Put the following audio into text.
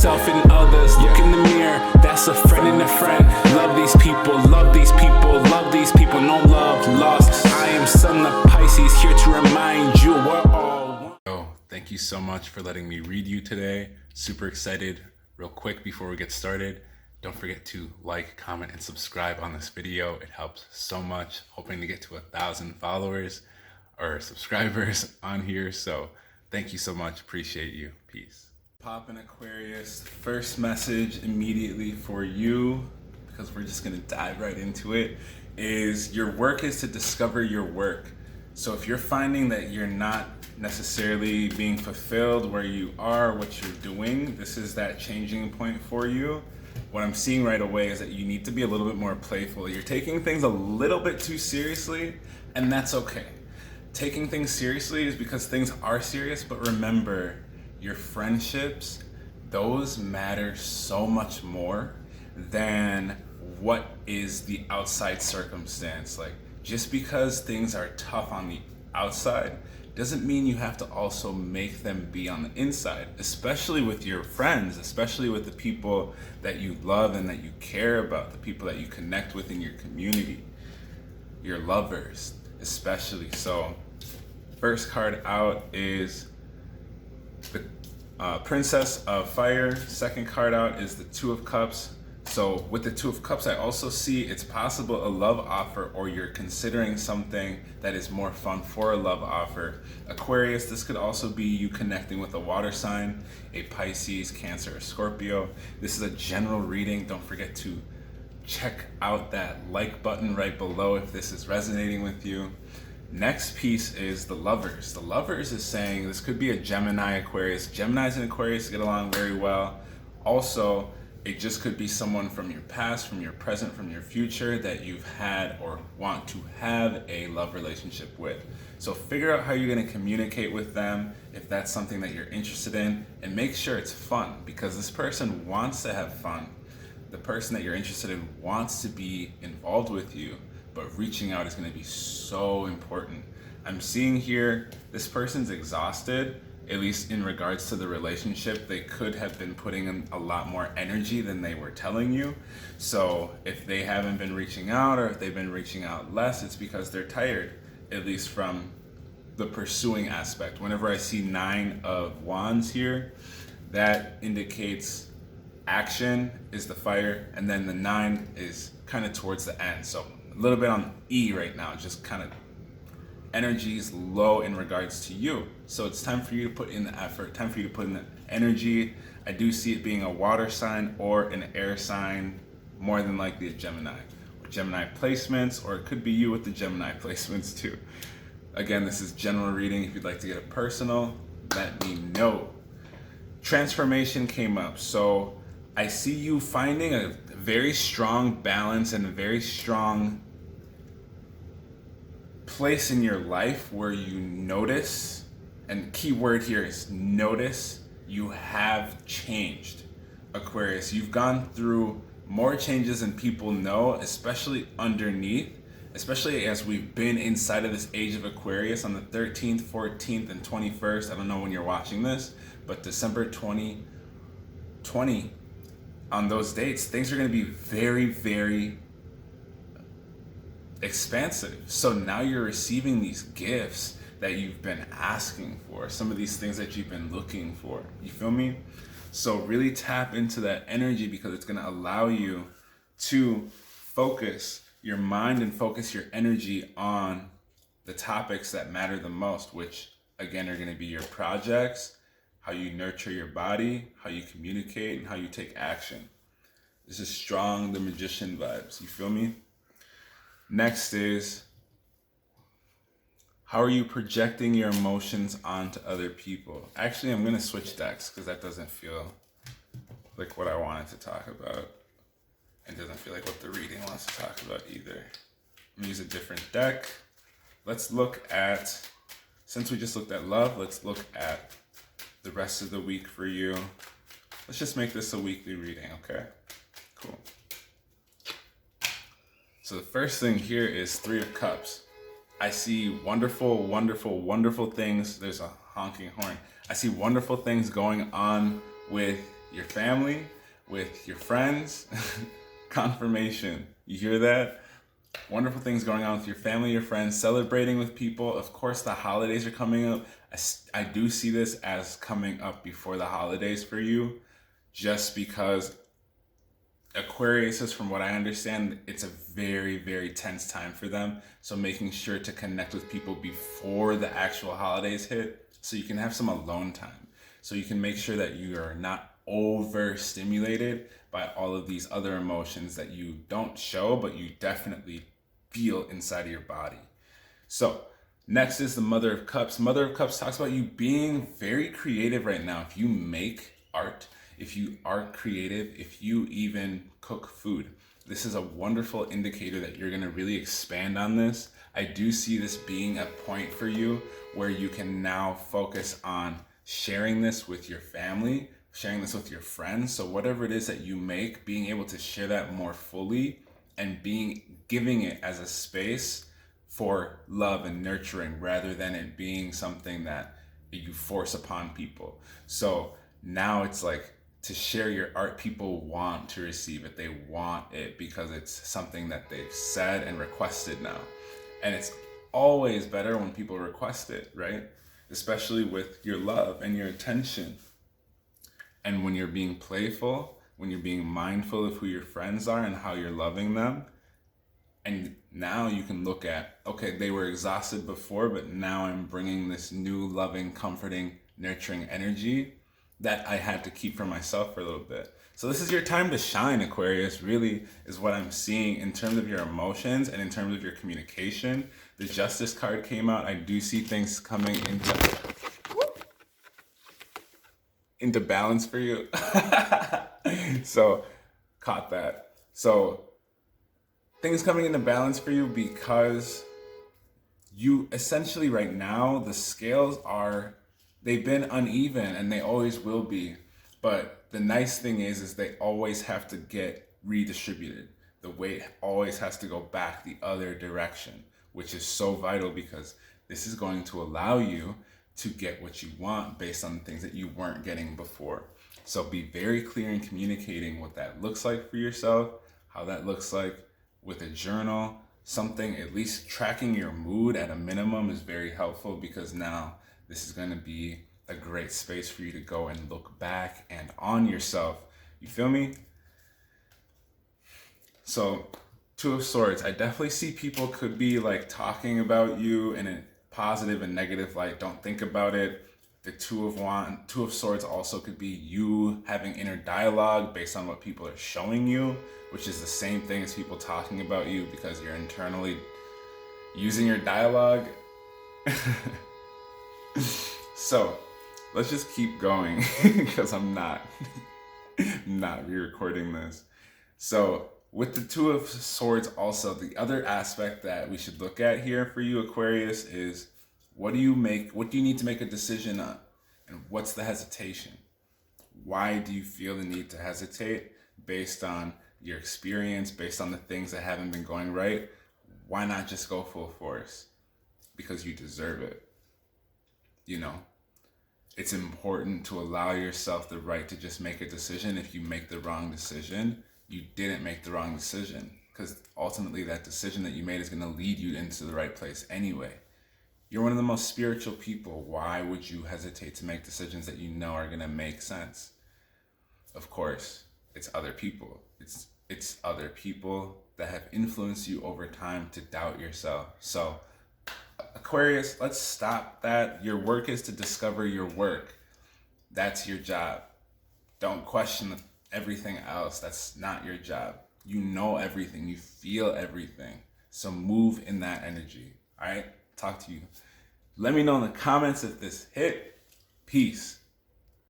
yourself and others. Look in the mirror, that's a friend and a friend. Love these people, love these people, love these people. No love lost. I am Sun of Pisces, here to remind you we're all one. Thank you so much for letting me read you today. Super excited. Real quick before we get started, don't forget to like, comment, and subscribe on this video. It helps so much. Hoping to get to 1,000 followers or subscribers on here. So thank you so much. Appreciate you. Peace. Pop in Aquarius. First message immediately for you, because we're just gonna dive right into it, is your work is to discover your work. So if you're finding that you're not necessarily being fulfilled where you are, what you're doing, this is that changing point for you. What I'm seeing right away is that you need to be a little bit more playful. You're taking things a little bit too seriously, and that's okay. Taking things seriously is because things are serious, but remember, your friendships, those matter so much more than what is the outside circumstance. Like, just because things are tough on the outside doesn't mean you have to also make them be on the inside, especially with your friends, especially with the people that you love and that you care about, the people that you connect with in your community, your lovers especially. So first card out is the Princess of Fire. Second card out is the Two of Cups. So with the Two of Cups, I also see it's possible a love offer, or you're considering something that is more fun for a love offer. Aquarius, this could also be you connecting with a water sign, a Pisces, Cancer, or Scorpio. This is a general reading. Don't forget to check out that like button right below if this is resonating with you. Next piece is the Lovers. The Lovers is saying this could be a Gemini, Aquarius. Geminis and Aquarius get along very well. Also, it just could be someone from your past, from your present, from your future that you've had or want to have a love relationship with. So figure out how you're going to communicate with them if that's something that you're interested in, and make sure it's fun, because this person wants to have fun. The person that you're interested in wants to be involved with you, but reaching out is going to be so important. I'm seeing here this person's exhausted. At least in regards to the relationship, they could have been putting in a lot more energy than they were telling you. So if they haven't been reaching out, or if they've been reaching out less, it's because they're tired, at least from the pursuing aspect. Whenever I see 9 of Wands here, that indicates action is the fire, and then the 9 is kind of towards the end. So a little bit on E right now, just kind of energy is low in regards to you. So it's time for you to put in the effort, time for you to put in the energy. I do see it being a water sign or an air sign, more than likely a Gemini. Or Gemini placements, or it could be you with the Gemini placements too. Again, this is general reading. If you'd like to get it personal, let me know. Transformation came up. So I see you finding a very strong balance and a very strong place in your life where you notice, and key word here is notice, you have changed. Aquarius, you've gone through more changes than people know, especially underneath, especially as we've been inside of this age of Aquarius on the 13th, 14th, and 21st. I don't know when you're watching this, but December 2020, on those dates, things are going to be very, very expansive. So now you're receiving these gifts that you've been asking for, some of these things that you've been looking for. You feel me? So really tap into that energy, because it's going to allow you to focus your mind and focus your energy on the topics that matter the most, which again are going to be your projects, how you nurture your body, how you communicate, and how you take action. This is strong, the Magician vibes. You feel me? Next is, how are you projecting your emotions onto other people? Actually, I'm going to switch decks, because that doesn't feel like what I wanted to talk about. And doesn't feel like what the reading wants to talk about either. I'm going to use a different deck. Let's look at, since we just looked at love, let's look at the rest of the week for you. Let's just make this a weekly reading, okay? Cool. So the first thing here is 3 of Cups. I see wonderful, wonderful, wonderful things. There's a honking horn. I see wonderful things going on with your family, with your friends. Confirmation. You hear that? Wonderful things going on with your family, your friends, celebrating with people. Of course, the holidays are coming up. I do see this as coming up before the holidays for you, just because Aquarius is, from what I understand, it's a very, very tense time for them. So making sure to connect with people before the actual holidays hit, so you can have some alone time. So you can make sure that you are not overstimulated by all of these other emotions that you don't show, but you definitely feel inside of your body. So next is the Mother of Cups. Mother of Cups talks about you being very creative right now. If you make art, if you are creative, if you even cook food, this is a wonderful indicator that you're going to really expand on this. I do see this being a point for you where you can now focus on sharing this with your family, sharing this with your friends. So whatever it is that you make, being able to share that more fully and giving it as a space for love and nurturing, rather than it being something that you force upon people. So now it's like, to share your art, people want to receive it. They want it because it's something that they've said and requested now. And it's always better when people request it, right? Especially with your love and your attention. And when you're being playful, when you're being mindful of who your friends are and how you're loving them. And now you can look at, okay, they were exhausted before, but now I'm bringing this new loving, comforting, nurturing energy that I had to keep for myself for a little bit. So this is your time to shine, Aquarius, really is what I'm seeing in terms of your emotions and in terms of your communication. The Justice card came out. I do see things coming into balance for you. So caught that. So things coming into balance for you because you essentially right now, the scales they've been uneven and they always will be. But the nice thing is they always have to get redistributed. The weight always has to go back the other direction, which is so vital because this is going to allow you to get what you want based on the things that you weren't getting before. So be very clear in communicating what that looks like for yourself, how that looks like with a journal, something, at least tracking your mood at a minimum is very helpful, because now this is going to be a great space for you to go and look back and on yourself. You feel me? So, Two of Swords. I definitely see people could be like talking about you in a positive and negative light. Don't think about it. The Two of Swords also could be you having inner dialogue based on what people are showing you, which is the same thing as people talking about you because you're internally using your dialogue. So let's just keep going because I'm not re-recording this. So with the Two of Swords also, the other aspect that we should look at here for you, Aquarius, is what do you need to make a decision on? And what's the hesitation? Why do you feel the need to hesitate based on your experience, based on the things that haven't been going right? Why not just go full force? Because you deserve it. You know, it's important to allow yourself the right to just make a decision. If you make the wrong decision, you didn't make the wrong decision, because ultimately that decision that you made is going to lead you into the right place anyway. You're one of the most spiritual people. Why would you hesitate to make decisions that you know are going to make sense? Of course, it's other people. It's other people that have influenced you over time to doubt yourself. So Aquarius, let's stop that. Your work is to discover your work. That's your job. Don't question everything else. That's not your job. You know everything. You feel everything. So move in that energy. All right? Talk to you. Let me know in the comments if this hit. Peace.